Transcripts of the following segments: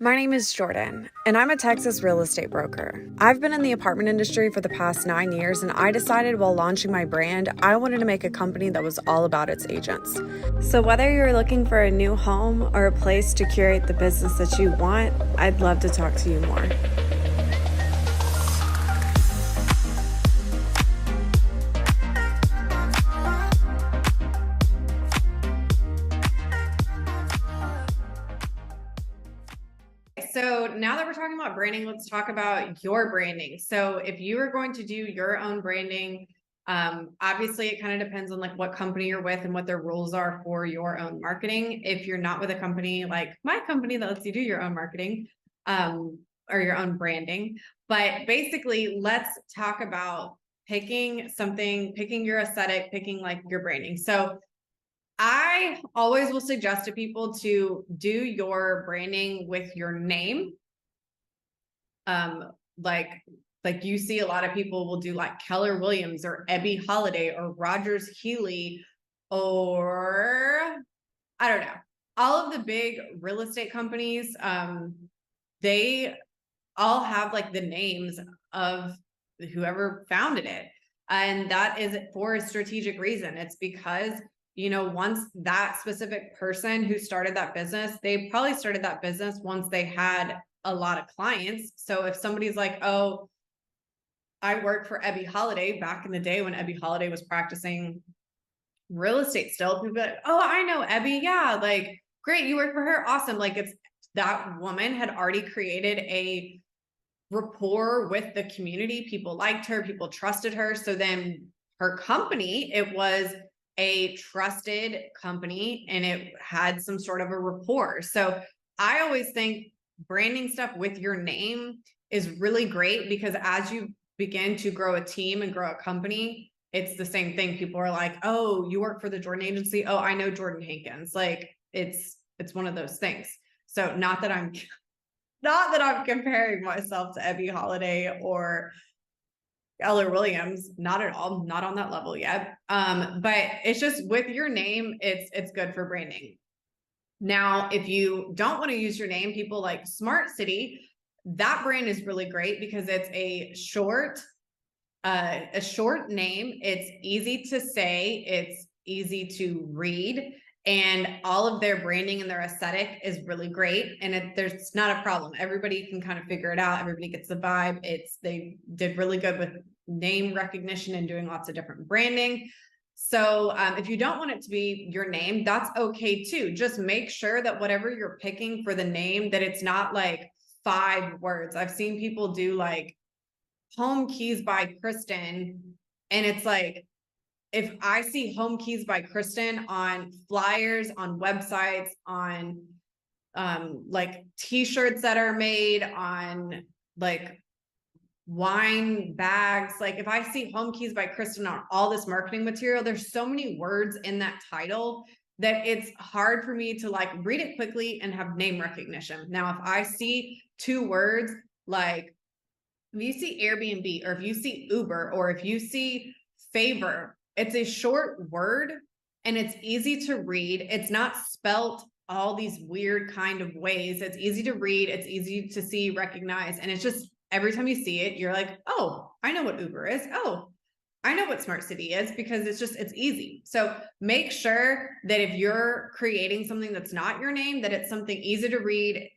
My name is Jordan, and I'm a Texas real estate broker. I've been in the apartment industry for the past 9 years, and I decided while launching my brand, I wanted to make a company that was all about its agents. So whether you're looking for a new home or a place to curate the business that you want, I'd love to talk to you more. So now that we're talking about branding, let's talk about your branding. So if you are going to do your own branding, obviously it kind of depends on like what company you're with and what their rules are for your own marketing. If you're not with a company like my company that lets you do your own marketing, or your own branding, but basically let's talk about picking your aesthetic, picking like your branding. So I always will suggest to people to do your branding with your name. Um, like you see a lot of people will do like Keller Williams or Ebby Holiday or Rogers Healy, or I don't know. All of the big real estate companies, they all have like the names of whoever founded it. And that is for a strategic reason. It's because, once that specific person who started that business, they probably started that business once they had a lot of clients. So if somebody's like, oh, I work for Ebby Holiday back in the day when Ebby Holiday was practicing real estate still, people be like, oh, I know Ebby. Yeah, like great, you work for her. Awesome. Like it's that woman had already created a rapport with the community. People liked her, people trusted her. So then her company, it was a trusted company and it had some sort of a rapport. So I always think branding stuff with your name is really great, because as you begin to grow a team and grow a company, it's the same thing. People are like, oh, you work for the Jordan agency. Oh, I know Jordan Hankins. Like it's one of those things. So not that I'm comparing myself to Ebby Holiday or Keller Williams, not at all, not on that level yet. But it's just with your name, it's good for branding. Now, if you don't want to use your name, people like Smart City, that brand is really great because it's a short name. It's easy to say, it's easy to read, and all of their branding and their aesthetic is really great. And there's not a problem. Everybody can kind of figure it out. Everybody gets the vibe. They did really good with name recognition and doing lots of different branding. So if you don't want it to be your name, that's okay too. Just make sure that whatever you're picking for the name, that it's not like 5 words. I've seen people do like Home Keys by Kristen, and it's like, if I see Home Keys by Kristen on flyers, on websites, on like t-shirts that are made, on like wine bags, like if I see Home Keys by Kristen on all this marketing material, there's so many words in that title that it's hard for me to like read it quickly and have name recognition. Now, if I see 2 words, like if you see Airbnb, or if you see Uber, or if you see favor, it's a short word and it's easy to read. It's not spelt all these weird kind of ways. It's easy to read. It's easy to see, recognize. And it's just every time you see it, you're like, oh, I know what Uber is. Oh, I know what Smart City is, because it's easy. So make sure that if you're creating something that's not your name, that it's something easy to read.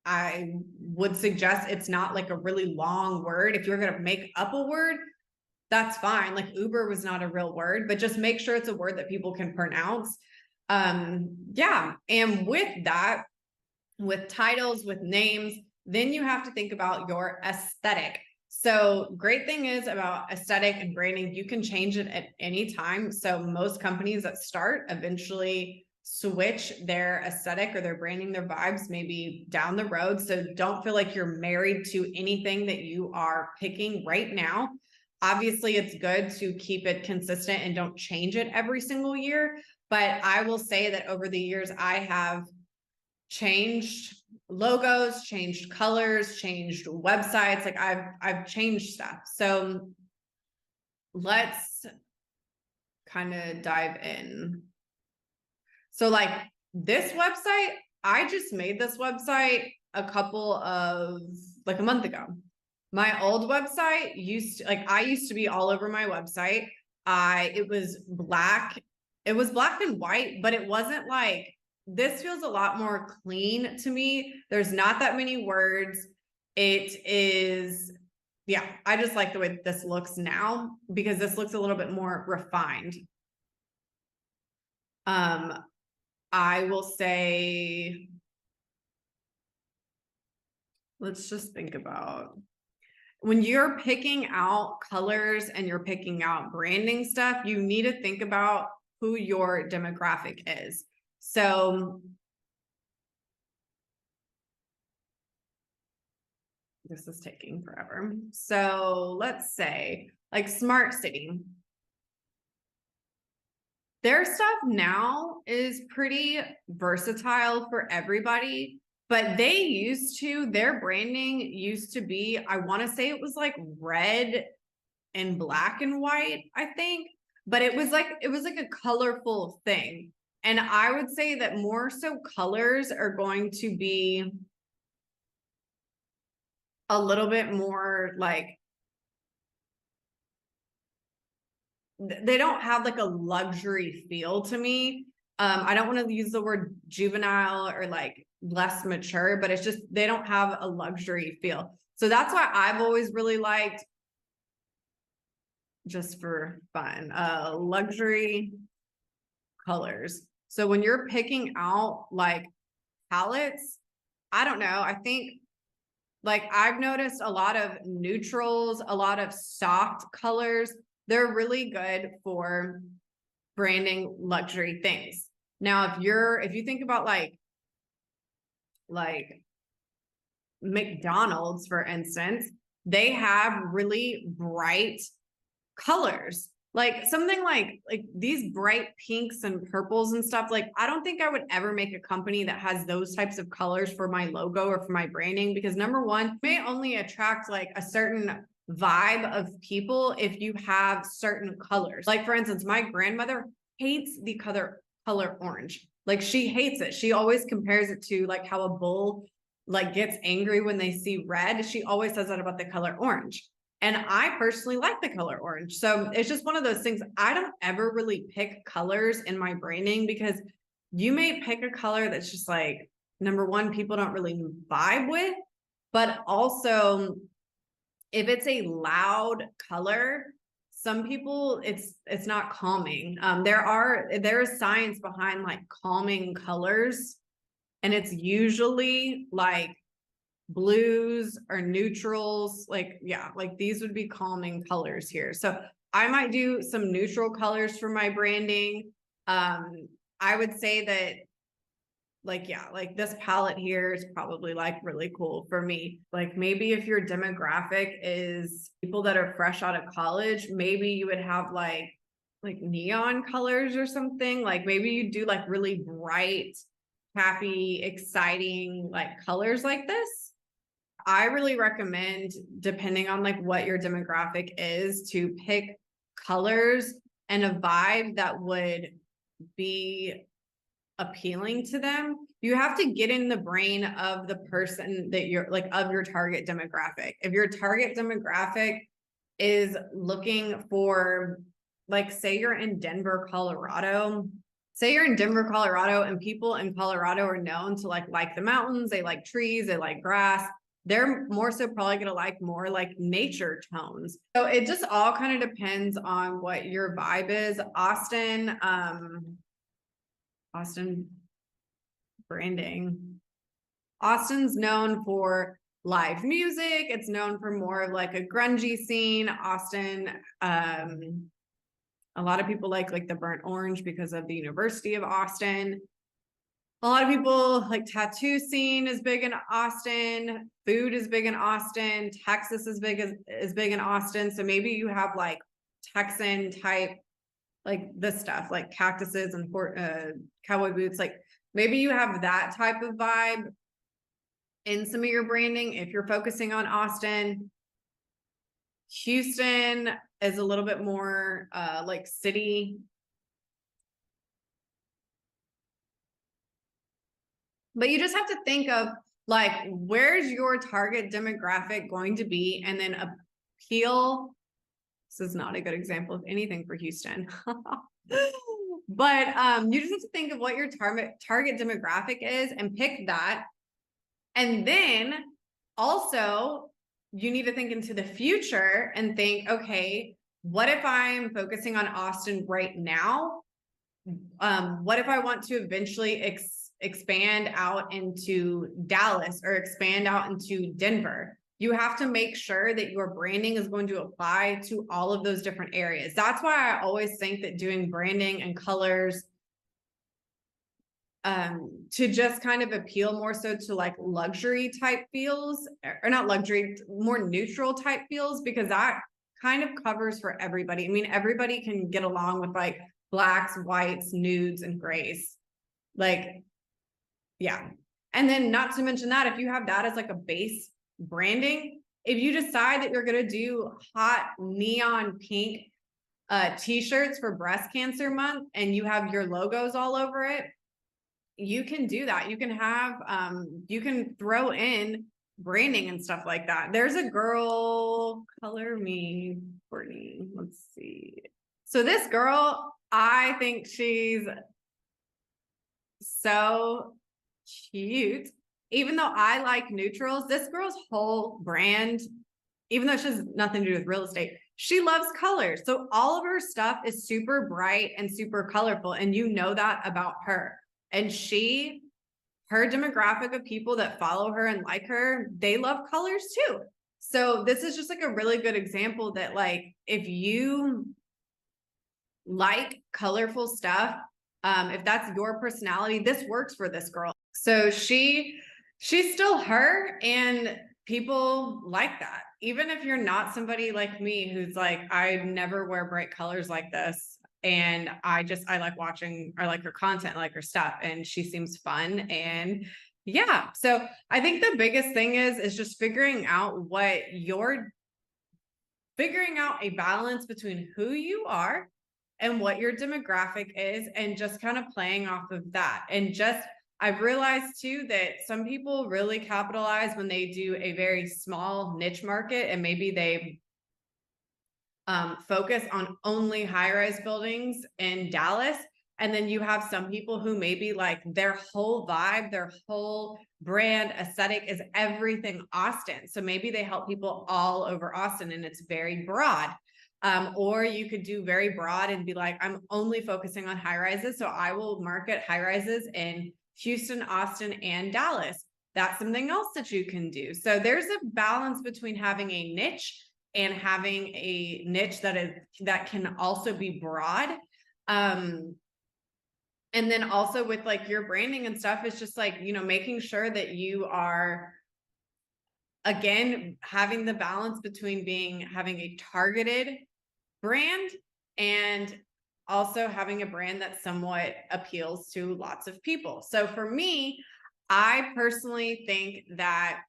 I would suggest it's not like a really long word. If you're going to make up a word, that's fine. Like Uber was not a real word, but just make sure it's a word that people can pronounce. Yeah. And with that, with titles, with names, then you have to think about your aesthetic. So great thing is about aesthetic and branding, you can change it at any time. So most companies that start eventually switch their aesthetic or their branding, their vibes, maybe down the road. So don't feel like you're married to anything that you are picking right now. Obviously, it's good to keep it consistent and don't change it every single year. But I will say that over the years, I have changed logos, changed colors, changed websites. Like I've changed stuff. So let's kind of dive in. So like this website, I just made this website a couple of like a month ago. My old website used to, like, I used to be all over my website. It was black. It was black and white, but it wasn't like, this feels a lot more clean to me. There's not that many words. It is, yeah, I just like the way this looks now because this looks a little bit more refined. I will say, let's just think about when you're picking out colors and you're picking out branding stuff, you need to think about who your demographic is. So this is taking forever. So let's say like Smart City. Their stuff now is pretty versatile for everybody, but their branding used to be, I want to say it was like red and black and white, I think, but it was like a colorful thing. And I would say that more so colors are going to be a little bit more like, they don't have like a luxury feel to me. I don't want to use the word juvenile or like less mature, but it's just, they don't have a luxury feel. So that's why I've always really liked, just for fun, luxury colors. So when you're picking out like palettes, I don't know, I think like I've noticed a lot of neutrals, a lot of soft colors. They're really good for branding luxury things. Now, if you think about like McDonald's, for instance, they have really bright colors. Like something like these bright pinks and purples and stuff. Like, I don't think I would ever make a company that has those types of colors for my logo or for my branding, because number one, may only attract like a certain vibe of people if you have certain colors. Like for instance, my grandmother hates the color orange. Like she hates it. She always compares it to like how a bull like gets angry when they see red. She always says that about the color orange. And I personally like the color orange. So it's just one of those things. I don't ever really pick colors in my branding, because you may pick a color that's just like, number one, people don't really vibe with, but also if it's a loud color, some people it's not calming. There is science behind like calming colors, and it's usually like blues or neutrals. Like, yeah, like these would be calming colors here. So I might do some neutral colors for my branding. I would say that like, yeah, like this palette here is probably like really cool for me. Like maybe if your demographic is people that are fresh out of college, maybe you would have like neon colors or something. Like maybe you do like really bright, happy, exciting like colors like this. I really recommend, depending on like what your demographic is, to pick colors and a vibe that would be appealing to them. You have to get in the brain of the person that you're like, of your target demographic. If your target demographic is looking for, like, say you're in Denver, Colorado. Say you're in Denver, Colorado, and people in Colorado are known to like the mountains, they like trees, they like grass. They're more so probably going to like more like nature tones. So it just all kind of depends on what your vibe is. Austin branding. Austin's known for live music. It's known for more of like a grungy scene. Austin, a lot of people like the burnt orange because of the University of Austin. A lot of people like tattoo scene is big in Austin. Food is big in Austin. Texas is big in Austin. So maybe you have like Texan type, like this stuff, like cactuses and cowboy boots. Like maybe you have that type of vibe in some of your branding if you're focusing on Austin. Houston is a little bit more like city. But you just have to think of Like, where's your target demographic going to be? And then appeal. This is not a good example of anything for Houston. But you just have to think of what your target demographic is and pick that. And then also you need to think into the future and think, okay, what if I'm focusing on Austin right now? What if I want to eventually expand out into Dallas or expand out into Denver? You have to make sure that your branding is going to apply to all of those different areas. That's why I always think that doing branding and colors to just kind of appeal more so to like luxury type feels, or not luxury, more neutral type feels, because that kind of covers for everybody. I mean, everybody can get along with like blacks, whites, nudes, and grays. Like, yeah. And then not to mention that if you have that as like a base branding, if you decide that you're going to do hot neon pink t-shirts for breast cancer month and you have your logos all over it, you can do that. You can have you can throw in branding and stuff like that. There's a girl, color me, Courtney. Let's see. So this girl, I think she's so cute. Even though I like neutrals, this girl's whole brand, even though she has nothing to do with real estate, she loves colors. So all of her stuff is super bright and super colorful. And you know that about her. And her demographic of people that follow her and like her, they love colors too. So this is just like a really good example that like, if you like colorful stuff, if that's your personality, this works for this girl. So she's still her, and people like that. Even if you're not somebody like me who's like, I never wear bright colors like this. And I like watching, I like her content, I like her stuff, and she seems fun. And yeah, so I think the biggest thing is just figuring out a balance between who you are and what your demographic is, and just kind of playing off of that. And just, I've realized too that some people really capitalize when they do a very small niche market, and maybe they focus on only high-rise buildings in Dallas. And then you have some people who maybe like their whole vibe, their whole brand aesthetic is everything Austin. So maybe they help people all over Austin and it's very broad. Or you could do very broad and be like, I'm only focusing on high rises. So I will market high rises in Houston, Austin, and Dallas. That's something else that you can do. So there's a balance between having a niche and having a niche that can also be broad. And then also with like your branding and stuff, it's just like, making sure that you are, again, having the balance between having a targeted brand and also having a brand that somewhat appeals to lots of people. So for me, I personally think that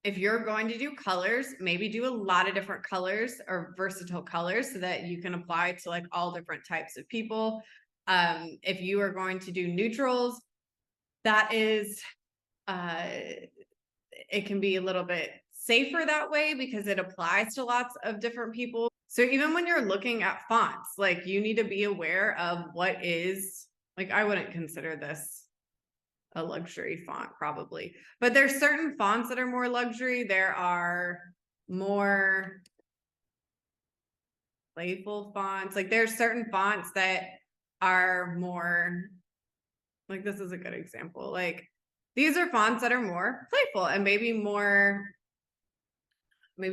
if you're going to do colors, maybe do a lot of different colors or versatile colors so that you can apply to like all different types of people. If you are going to do neutrals, that is, it can be a little bit safer that way because it applies to lots of different people. So even when you're looking at fonts, like you need to be aware of what is, like, I wouldn't consider this a luxury font probably, but there's certain fonts that are more luxury. There are more playful fonts. Like there's certain fonts that are more, like this is a good example. Like these are fonts that are more playful and maybe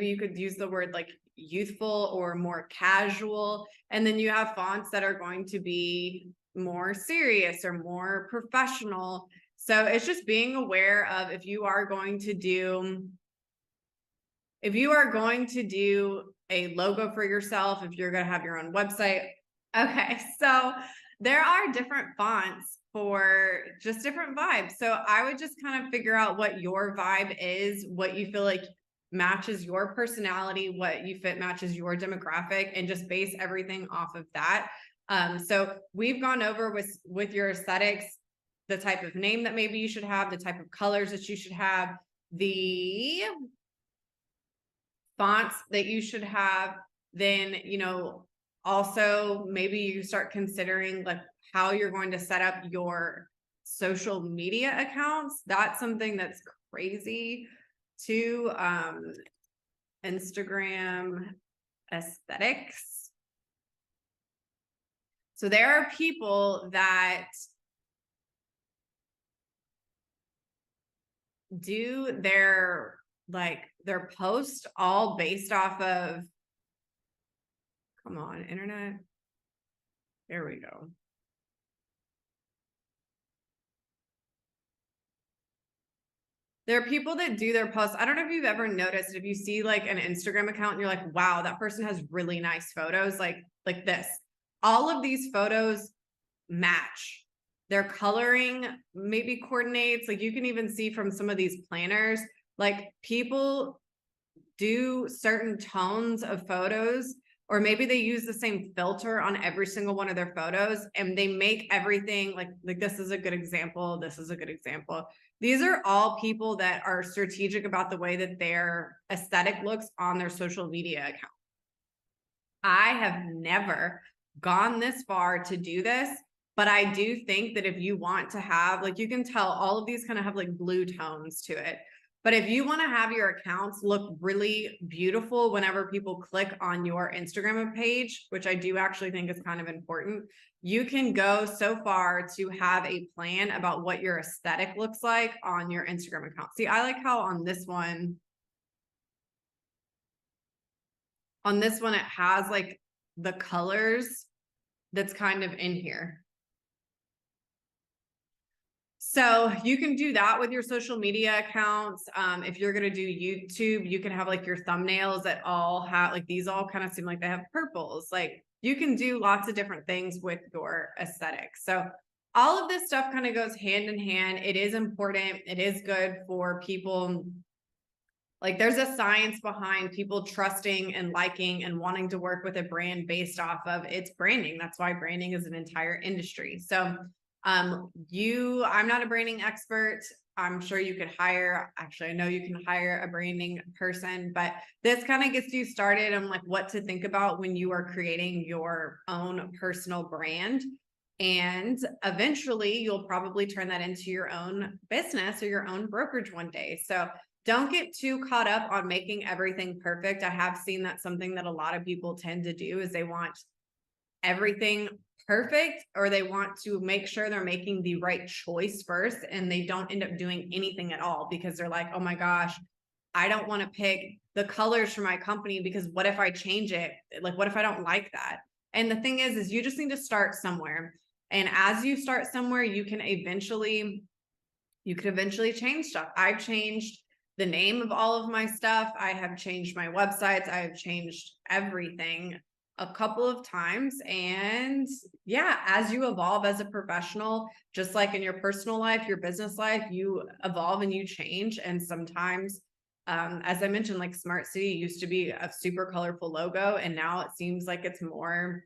you could use the word like youthful or more casual. And then you have fonts that are going to be more serious or more professional. So it's just being aware of if you are going to do a logo for yourself, if you're going to have your own website. Okay, so there are different fonts for just different vibes. So I would just kind of figure out what your vibe is, what you feel like matches your personality, what you fit matches your demographic, and just base everything off of that. So we've gone over with your aesthetics the type of name that maybe you should have, the type of colors that you should have, the fonts that you should have. Then, also maybe you start considering like how you're going to set up your social media accounts. That's something that's crazy too. Instagram aesthetics. So there are people that do their post all based off of, come on, internet. There we go. There are people that do their posts. I don't know if you've ever noticed, if you see like an Instagram account and you're like, wow, that person has really nice photos, like this. All of these photos match. Their coloring maybe coordinates. Like you can even see from some of these planners, like people do certain tones of photos, or maybe they use the same filter on every single one of their photos, and they make everything like this is a good example. This is a good example. These are all people that are strategic about the way that their aesthetic looks on their social media account. I have never gone this far to do this, but I do think that if you want to have, like, you can tell all of these kind of have like blue tones to it. But if you want to have your accounts look really beautiful whenever people click on your Instagram page, which I do actually think is kind of important, you can go so far to have a plan about what your aesthetic looks like on your Instagram account. See, I like how on this one it has like the colors that's kind of in here. So you can do that with your social media accounts. If you're going to do YouTube, you can have like your thumbnails that all have like, these all kind of seem like they have purples. Like you can do lots of different things with your aesthetics. So all of this stuff kind of goes hand in hand. It is important. It is good for people. Like there's a science behind people trusting and liking and wanting to work with a brand based off of its branding. That's why branding is an entire industry. So I'm not a branding expert. I'm sure you could hire, actually, I know you can hire a branding person, but this kind of gets you started on like what to think about when you are creating your own personal brand. And eventually you'll probably turn that into your own business or your own brokerage one day. So don't get too caught up on making everything perfect. I have seen that something that a lot of people tend to do is they want everything perfect, or they want to make sure they're making the right choice first, and they don't end up doing anything at all because they're like, oh my gosh, I don't want to pick the colors for my company because what if I change it? Like, what if I don't like that? And the thing is you just need to start somewhere. And as you start somewhere, you can eventually change stuff. I've changed the name of all of my stuff. I have changed my websites. I have changed everything a couple of times. And yeah, as you evolve as a professional, just like in your personal life, your business life, you evolve and you change. And sometimes, as I mentioned, like Smart City used to be a super colorful logo, and now it seems like it's more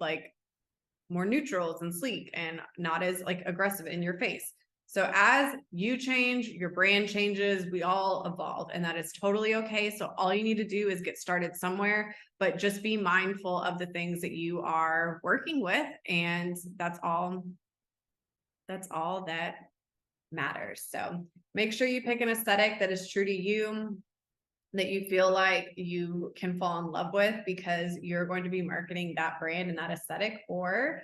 neutrals and sleek and not as like aggressive in your face. So as you change, your brand changes, we all evolve, and that is totally okay. So all you need to do is get started somewhere, but just be mindful of the things that you are working with. And that's all that matters. So make sure you pick an aesthetic that is true to you, that you feel like you can fall in love with, because you're going to be marketing that brand and that aesthetic for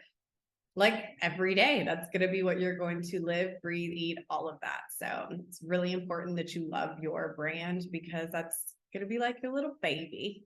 like every day. That's going to be what you're going to live, breathe, eat, all of that. So it's really important that you love your brand, because that's going to be like your little baby.